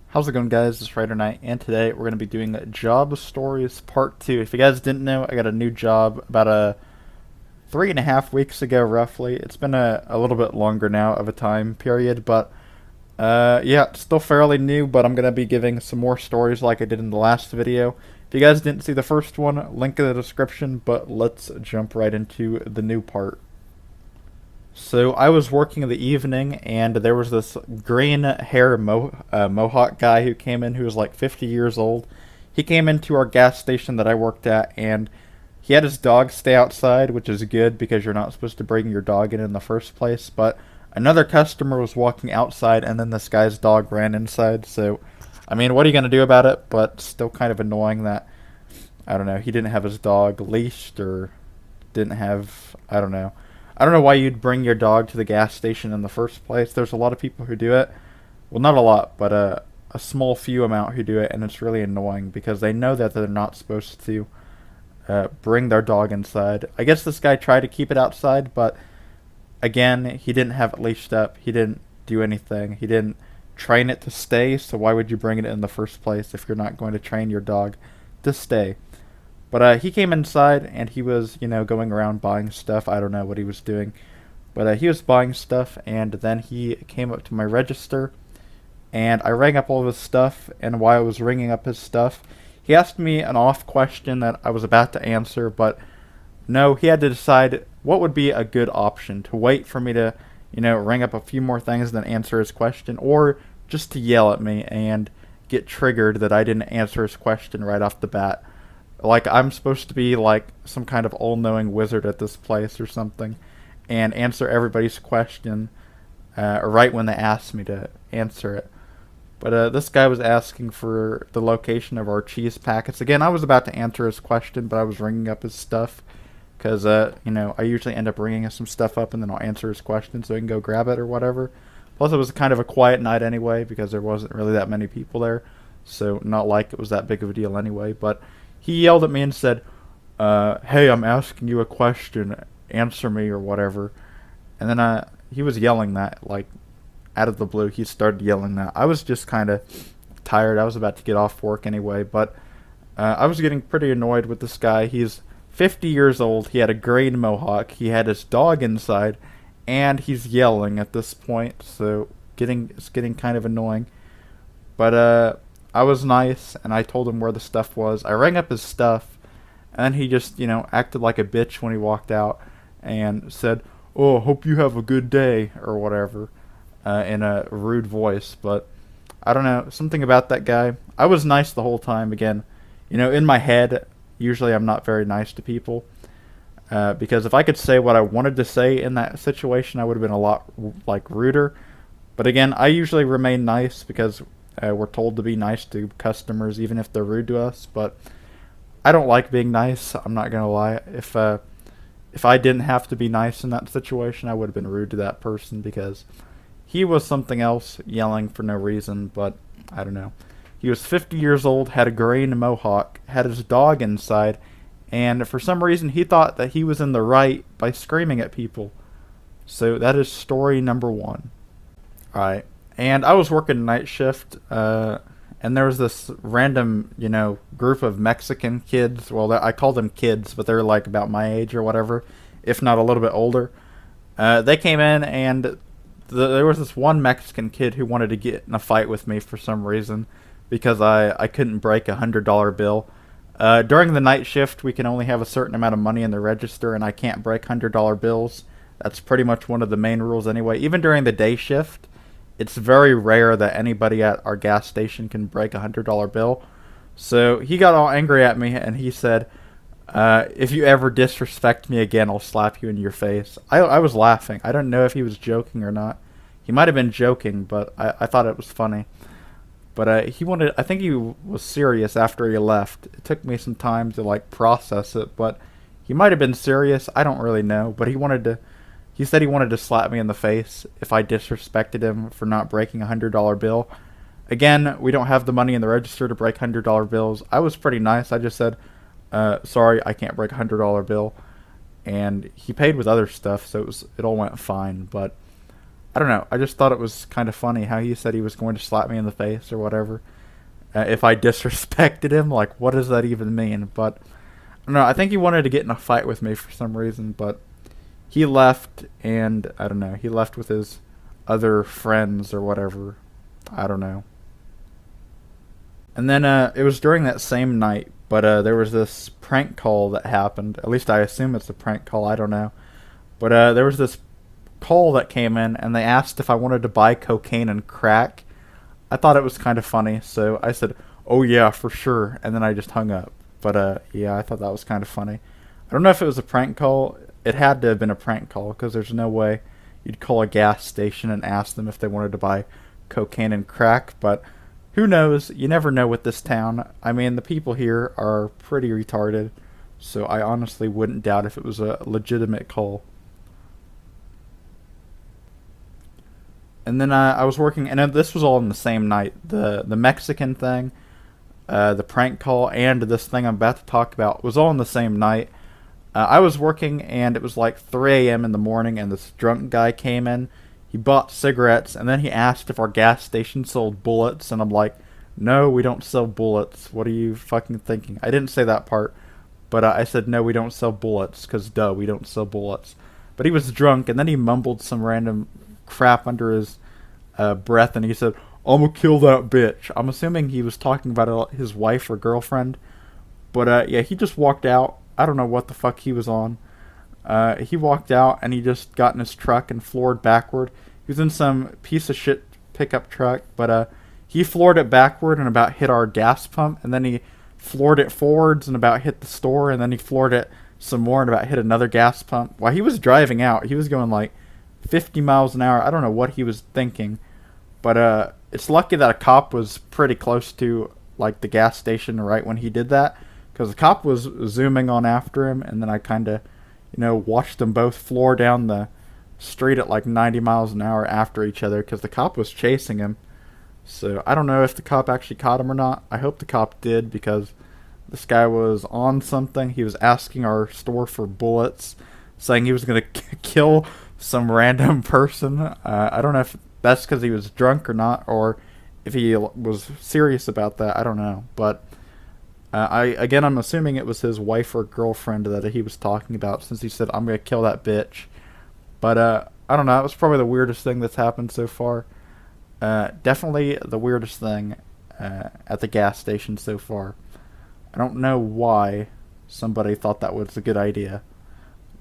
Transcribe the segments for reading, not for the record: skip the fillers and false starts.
How's it going, guys? It's Rider Knight, and today we're going to be doing Job Stories Part 2. If you guys didn't know, I got a new job about 3.5 weeks ago, roughly. It's been a little bit longer now of a time period, but yeah, it's still fairly new, but I'm going to be giving some more stories like I did in the last video. If you guys didn't see the first one, link in the description, but let's jump right into the new part. So I was working in the evening, and there was this green hair mohawk guy who came in who was like 50 years old. He came into our gas station that I worked at, and he had his dog stay outside, which is good because you're not supposed to bring your dog in the first place. But another customer was walking outside, and then this guy's dog ran inside. So, I mean, what are you going to do about it? But still kind of annoying that, I don't know, he didn't have his dog leashed or didn't have, I don't know. I don't know why you'd bring your dog to the gas station in the first place. There's a lot of people who do it. Well, not a lot, but a small few amount who do it, and it's really annoying because they know that they're not supposed to bring their dog inside. I guess this guy tried to keep it outside, but again, he didn't have it leashed up. He didn't do anything. He didn't train it to stay, so why would you bring it in the first place if you're not going to train your dog to stay? But he came inside and he was, going around buying stuff. I don't know what he was doing. But he was buying stuff, and then he came up to my register, and I rang up all of his stuff, and while I was ringing up his stuff, he asked me an off question that I was about to answer, but no, he had to decide what would be a good option, to wait for me to, ring up a few more things and then answer his question, or just to yell at me and get triggered that I didn't answer his question right off the bat. Like I'm supposed to be like some kind of all-knowing wizard at this place or something, and answer everybody's question right when they ask me to answer it. But this guy was asking for the location of our cheese packets. Again, I was about to answer his question, but I was ringing up his stuff because I usually end up ringing some stuff up and then I'll answer his question so he can go grab it or whatever. Plus, it was kind of a quiet night anyway because there wasn't really that many people there, so not like it was that big of a deal anyway. But he yelled at me and said, "Hey, I'm asking you a question. Answer me," or whatever. And then he was yelling that, like, out of the blue. He started yelling that. I was just kind of tired. I was about to get off work anyway, but I was getting pretty annoyed with this guy. He's 50 years old. He had a green mohawk. He had his dog inside, and he's yelling at this point, so it's getting kind of annoying. But I was nice, and I told him where the stuff was. I rang up his stuff, and then he just, acted like a bitch when he walked out and said, "Oh, hope you have a good day," or whatever, in a rude voice. But I don't know, something about that guy. I was nice the whole time. Again, in my head, usually I'm not very nice to people. Because if I could say what I wanted to say in that situation, I would have been a lot, like, ruder. But again, I usually remain nice because we're told to be nice to customers even if they're rude to us, but I don't like being nice. I'm not gonna lie. If I didn't have to be nice in that situation, I would have been rude to that person because he was something else, yelling for no reason. But I don't know. He was 50 years old, had a green mohawk, had his dog inside, and for some reason he thought that he was in the right by screaming at people. So that is story number one. Alright. And I was working night shift, and there was this random, group of Mexican kids. Well, I call them kids, but they're like about my age or whatever, if not a little bit older. They came in, and there was this one Mexican kid who wanted to get in a fight with me for some reason because I couldn't break $100 bill. During the night shift, we can only have a certain amount of money in the register, and I can't break $100 bills. That's pretty much one of the main rules anyway. Even during the day shift, it's very rare that anybody at our gas station can break a $100 bill. So he got all angry at me, and he said, "If you ever disrespect me again, I'll slap you in your face." I was laughing. I don't know if he was joking or not. He might have been joking, but I thought it was funny. But I think he was serious after he left. It took me some time to, like, process it, but he might have been serious. I don't really know, but he said he wanted to slap me in the face if I disrespected him for not breaking a $100 bill. Again, we don't have the money in the register to break $100 bills. I was pretty nice. I just said, "Sorry, I can't break a $100 bill." And he paid with other stuff, so it all went fine. But I don't know. I just thought it was kind of funny how he said he was going to slap me in the face or whatever if I disrespected him. Like, what does that even mean? But I don't know. I think he wanted to get in a fight with me for some reason, but he left, and I don't know. He left with his other friends or whatever. I don't know. And then it was during that same night, but there was this prank call that happened. At least I assume it's a prank call. I don't know. But there was this call that came in, and they asked if I wanted to buy cocaine and crack. I thought it was kind of funny, so I said, "Oh yeah, for sure," and then I just hung up. But yeah, I thought that was kind of funny. I don't know if it was a prank call. It had to have been a prank call, because there's no way you'd call a gas station and ask them if they wanted to buy cocaine and crack, but who knows? You never know with this town. I mean, the people here are pretty retarded, so I honestly wouldn't doubt if it was a legitimate call. And then I was working, and this was all in the same night. The Mexican thing, the prank call, and this thing I'm about to talk about was all in the same night. I was working, and it was like 3 a.m. in the morning, and this drunk guy came in. He bought cigarettes, and then he asked if our gas station sold bullets, and I'm like, no, we don't sell bullets. What are you fucking thinking? I didn't say that part, but I said, no, we don't sell bullets, because duh, we don't sell bullets. But he was drunk, and then he mumbled some random crap under his breath, and he said, I'm gonna kill that bitch. I'm assuming he was talking about his wife or girlfriend, but yeah, he just walked out. I don't know what the fuck he was on. He walked out, and he just got in his truck and floored backward. He was in some piece of shit pickup truck, but he floored it backward and about hit our gas pump, and then he floored it forwards and about hit the store, and then he floored it some more and about hit another gas pump. While he was driving out, he was going like 50 miles an hour. I don't know what he was thinking, but it's lucky that a cop was pretty close to like the gas station right when he did that, because the cop was zooming on after him, and then I kind of, watched them both floor down the street at like 90 miles an hour after each other, because the cop was chasing him. So I don't know if the cop actually caught him or not. I hope the cop did, because this guy was on something. He was asking our store for bullets, saying he was going to kill some random person. I don't know if that's because he was drunk or not, or if he was serious about that. I don't know. But I'm assuming it was his wife or girlfriend that he was talking about, since he said, I'm going to kill that bitch. But I don't know. It was probably the weirdest thing that's happened so far. Definitely the weirdest thing at the gas station so far. I don't know why somebody thought that was a good idea.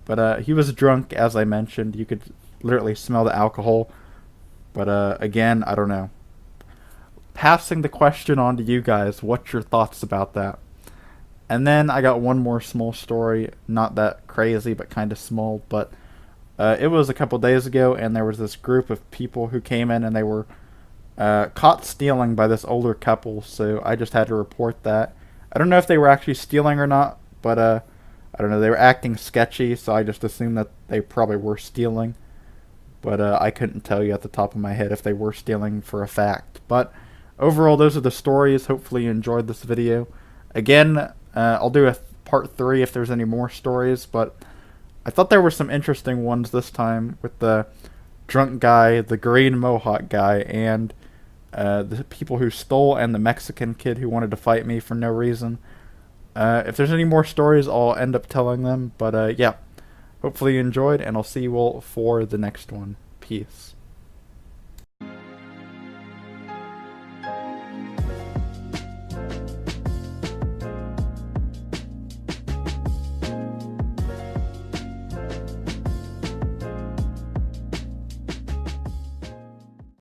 But he was drunk, as I mentioned. You could literally smell the alcohol. But again, I don't know. Passing the question on to you guys, what's your thoughts about that? And then I got one more small story. Not that crazy, but kind of small. But it was a couple days ago, and there was this group of people who came in, and they were caught stealing by this older couple, so I just had to report that. I don't know if they were actually stealing or not, but I don't know, they were acting sketchy, so I just assumed that they probably were stealing. But I couldn't tell you at the top of my head if they were stealing for a fact. But overall, those are the stories. Hopefully you enjoyed this video. Again, I'll do a part 3 if there's any more stories, but I thought there were some interesting ones this time with the drunk guy, the green mohawk guy, and the people who stole, and the Mexican kid who wanted to fight me for no reason. If there's any more stories, I'll end up telling them. But yeah, hopefully you enjoyed, and I'll see you all for the next one. Peace.